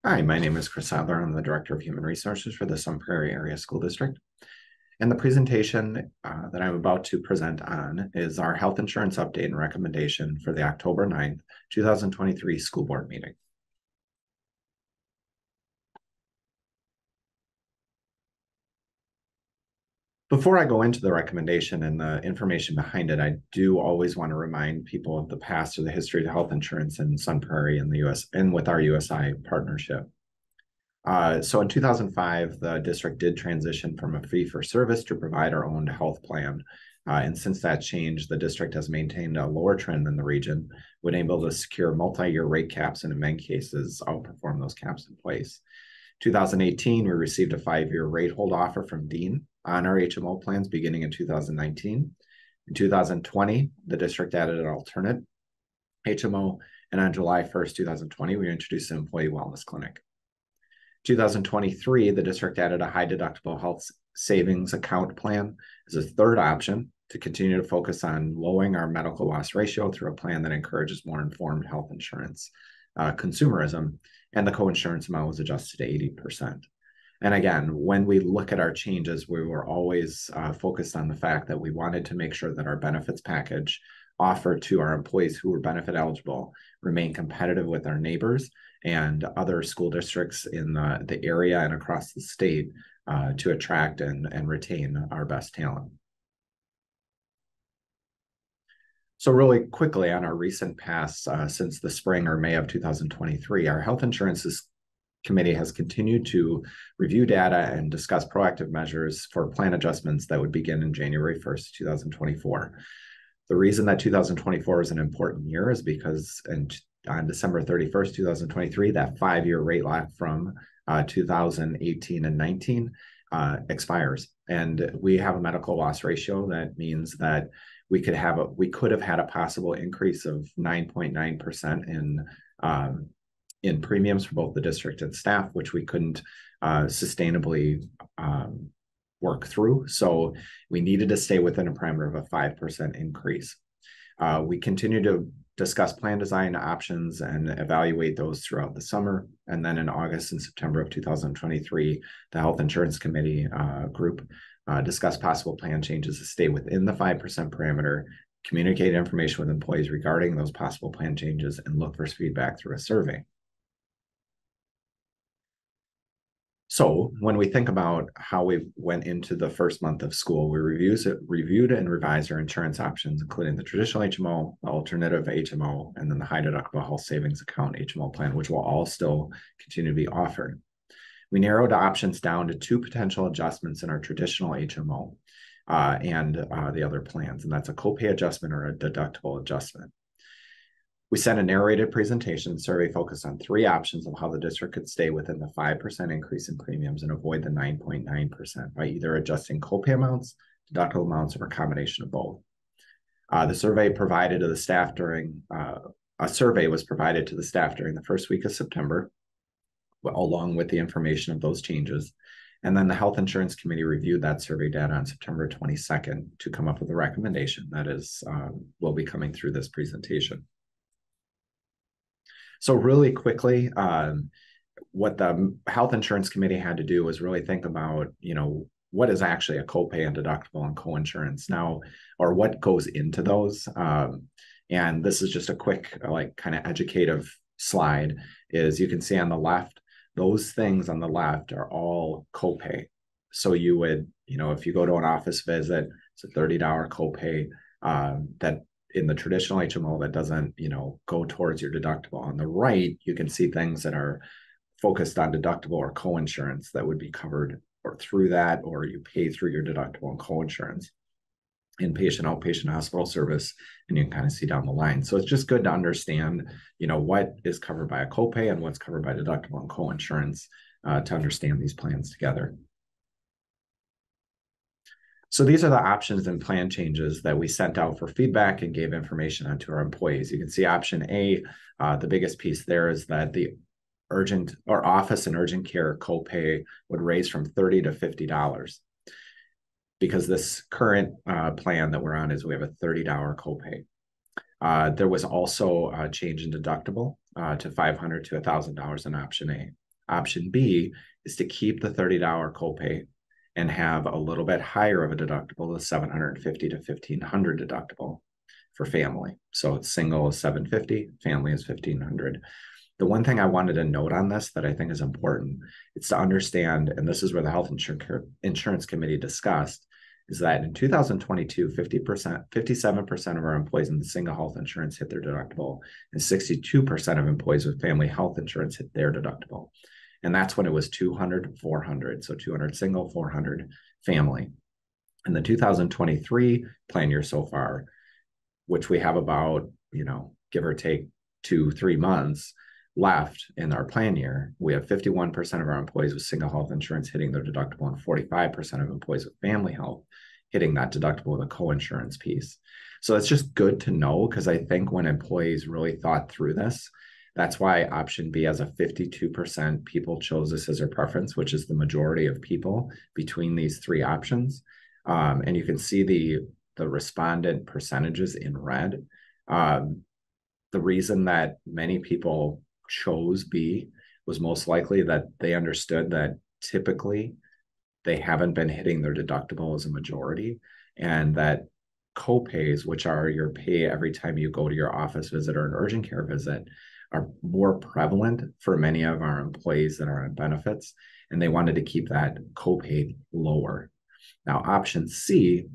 Hi, my name is Chris Adler. I'm the Director of Human Resources for the Sun Prairie Area School District. And the presentation that I'm about to present on is our health insurance update and recommendation for the October 9th, 2023 school board meeting. Before I go into the recommendation and the information behind it, I do always want to remind people of the past or the history of health insurance in Sun Prairie in the US and with our USI partnership. So in 2005, the district did transition from a fee-for-service to provider-owned health plan. And since that change, the district has maintained a lower trend than the region, been able to secure multi-year rate caps and in many cases outperform those caps in place. 2018, we received a 5-year rate hold offer from Dean on our HMO plans beginning in 2019. In 2020, the district added an alternate HMO, and on July 1st, 2020, we introduced an employee wellness clinic. 2023, the district added a high deductible health savings account plan as a third option to continue to focus on lowering our medical loss ratio through a plan that encourages more informed health insurance consumerism, and the co-insurance amount was adjusted to 80%. And again, when we look at our changes, we were always focused on the fact that we wanted to make sure that our benefits package offered to our employees who were benefit eligible remain competitive with our neighbors and other school districts in the area and across the state to attract and retain our best talent. So really quickly on our recent past, since the spring or May of 2023, our Health Insurance Committee has continued to review data and discuss proactive measures for plan adjustments that would begin in January 1st, 2024. The reason that 2024 is an important year is because on December 31st, 2023, that 5-year rate lock from 2018 and 19 expires. And we have a medical loss ratio that means that we could have had a possible increase of 9.9% in premiums for both the district and staff, which we couldn't sustainably work through. So we needed to stay within a parameter of a 5% increase. We continue to discuss plan design options and evaluate those throughout the summer. And then in August and September of 2023, the Health Insurance Committee group discussed possible plan changes to stay within the 5% parameter, communicate information with employees regarding those possible plan changes, and look for feedback through a survey. So when we think about how we went into the first month of school, we reviewed and revised our insurance options, including the traditional HMO, the alternative HMO, and then the high deductible health savings account HMO plan, which will all still continue to be offered. We narrowed options down to 2 potential adjustments in our traditional HMO and the other plans, and that's a copay adjustment or a deductible adjustment. We sent a narrated presentation survey focused on 3 options of how the district could stay within the 5% increase in premiums and avoid the 9.9% by either adjusting copay amounts, deductible amounts, or a combination of both. The survey provided to the staff during a survey was provided to the staff during the first week of September, along with the information of those changes. And then the Health Insurance Committee reviewed that survey data on September 22nd to come up with a recommendation that will be coming through this presentation. So really quickly, what the Health Insurance Committee had to do was really think about, what is actually a copay and deductible and coinsurance now, or what goes into those. And this is just a quick, kind of educative slide. Is you can see on the left, those things on the left are all copay. So you would, if you go to an office visit, it's a $30 copay that in the traditional HMO that doesn't, go towards your deductible. On the right, you can see things that are focused on deductible or coinsurance that would be covered or through that, or you pay through your deductible and coinsurance. Inpatient, outpatient hospital service, and you can kind of see down the line. So it's just good to understand, what is covered by a copay and what's covered by deductible and coinsurance to understand these plans together. So these are the options and plan changes that we sent out for feedback and gave information on to our employees. You can see option A, the biggest piece there is that the urgent or office and urgent care copay would raise from $30 to $50. Because this current plan that we're on is we have a $30 copay. There was also a change in deductible to $500 to $1,000 in option A. Option B is to keep the $30 copay and have a little bit higher of a deductible, the $750 to $1,500 deductible for family. So it's single is $750, family is $1,500. The one thing I wanted to note on this that I think is important, it's to understand, and this is where the Health Insurance Committee discussed, is that in 2022, 57% of our employees in the single health insurance hit their deductible, and 62% of employees with family health insurance hit their deductible. And that's when it was 200, 400. So 200 single, 400 family. In the 2023 plan year so far, which we have about, give or take 2-3 months left in our plan year, we have 51% of our employees with single health insurance hitting their deductible and 45% of employees with family health hitting that deductible with a co-insurance piece. So it's just good to know, because I think when employees really thought through this, that's why option B, as a 52% people chose this as their preference, which is the majority of people between these three options. And you can see the respondent percentages in red. The reason that many people chose B was most likely that they understood that typically they haven't been hitting their deductible as a majority, and that copays, which are your pay every time you go to your office visit or an urgent care visit, are more prevalent for many of our employees that are on benefits, and they wanted to keep that copay lower. Now, option C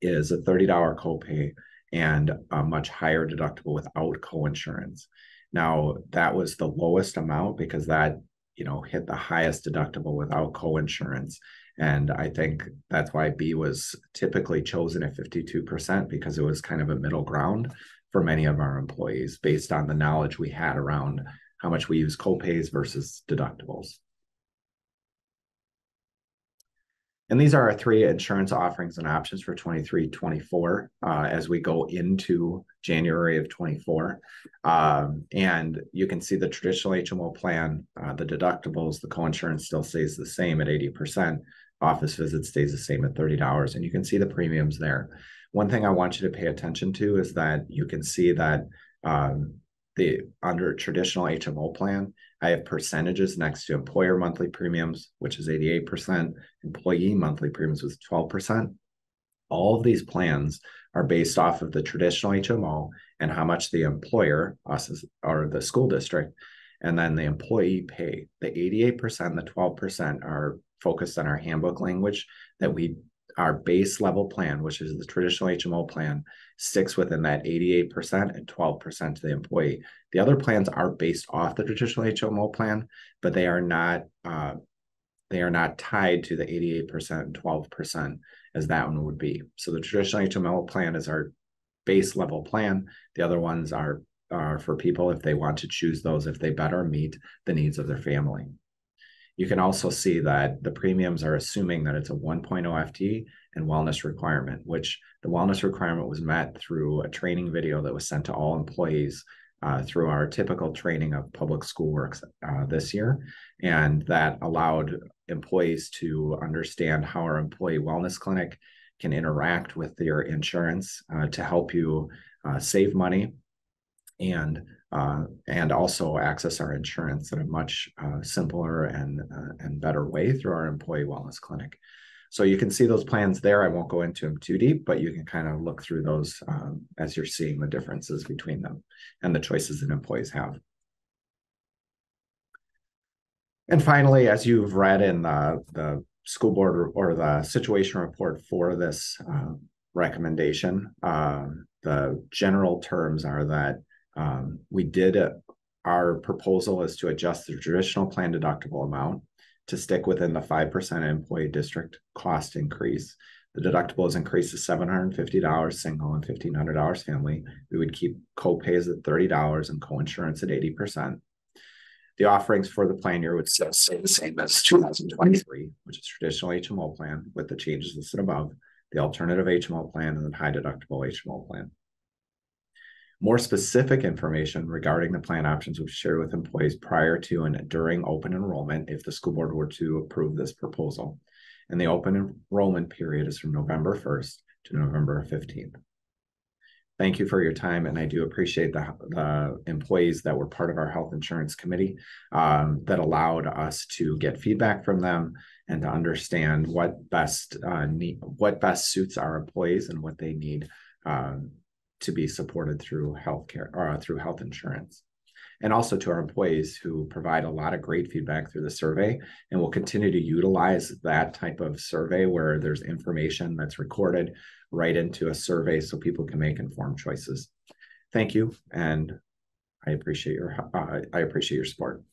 is a $30 copay and a much higher deductible without coinsurance. Now, that was the lowest amount because that, hit the highest deductible without coinsurance. And I think that's why B was typically chosen at 52%, because it was kind of a middle ground for many of our employees based on the knowledge we had around how much we use copays versus deductibles. And these are our three insurance offerings and options for 23-24 as we go into January of 24. And you can see the traditional HMO plan, the deductibles, the coinsurance still stays the same at 80%. Office visit stays the same at $30. And you can see the premiums there. One thing I want you to pay attention to is that you can see that under traditional HMO plan, I have percentages next to employer monthly premiums, which is 88%, employee monthly premiums was 12%. All of these plans are based off of the traditional HMO and how much the employer, us or the school district, and then the employee pay. The 88%, the 12% are focused on our handbook language that our base level plan, which is the traditional HMO plan, sticks within that 88% and 12% to the employee. The other plans are based off the traditional HMO plan, but they are not tied to the 88% and 12% as that one would be. So the traditional HMO plan is our base level plan. The other ones are for people if they want to choose those, if they better meet the needs of their family. You can also see that the premiums are assuming that it's a 1.0 FTE and wellness requirement, which the wellness requirement was met through a training video that was sent to all employees through our typical training of public school works this year. And that allowed employees to understand how our employee wellness clinic can interact with their insurance to help you save money and also access our insurance in a much simpler and better way through our employee wellness clinic. So you can see those plans there. I won't go into them too deep, but you can kind of look through those as you're seeing the differences between them and the choices that employees have. And finally, as you've read in the school board or the situation report for this recommendation, the general terms are that our proposal is to adjust the traditional plan deductible amount to stick within the 5% employee district cost increase. The deductible is increased to $750 single and $1,500 family. We would keep co-pays at $30 and co-insurance at 80%. The offerings for the plan year would still stay the same as 2023, which is traditional HMO plan with the changes listed above, the alternative HMO plan, and the high deductible HMO plan. More specific information regarding the plan options will be shared with employees prior to and during open enrollment if the school board were to approve this proposal. And the open enrollment period is from November 1st to November 15th. Thank you for your time, and I do appreciate the employees that were part of our health insurance committee that allowed us to get feedback from them and to understand what best suits our employees and what they need to be supported through healthcare or through health insurance. And also to our employees who provide a lot of great feedback through the survey, and we'll continue to utilize that type of survey where there's information that's recorded right into a survey so people can make informed choices. Thank you, and I appreciate your support.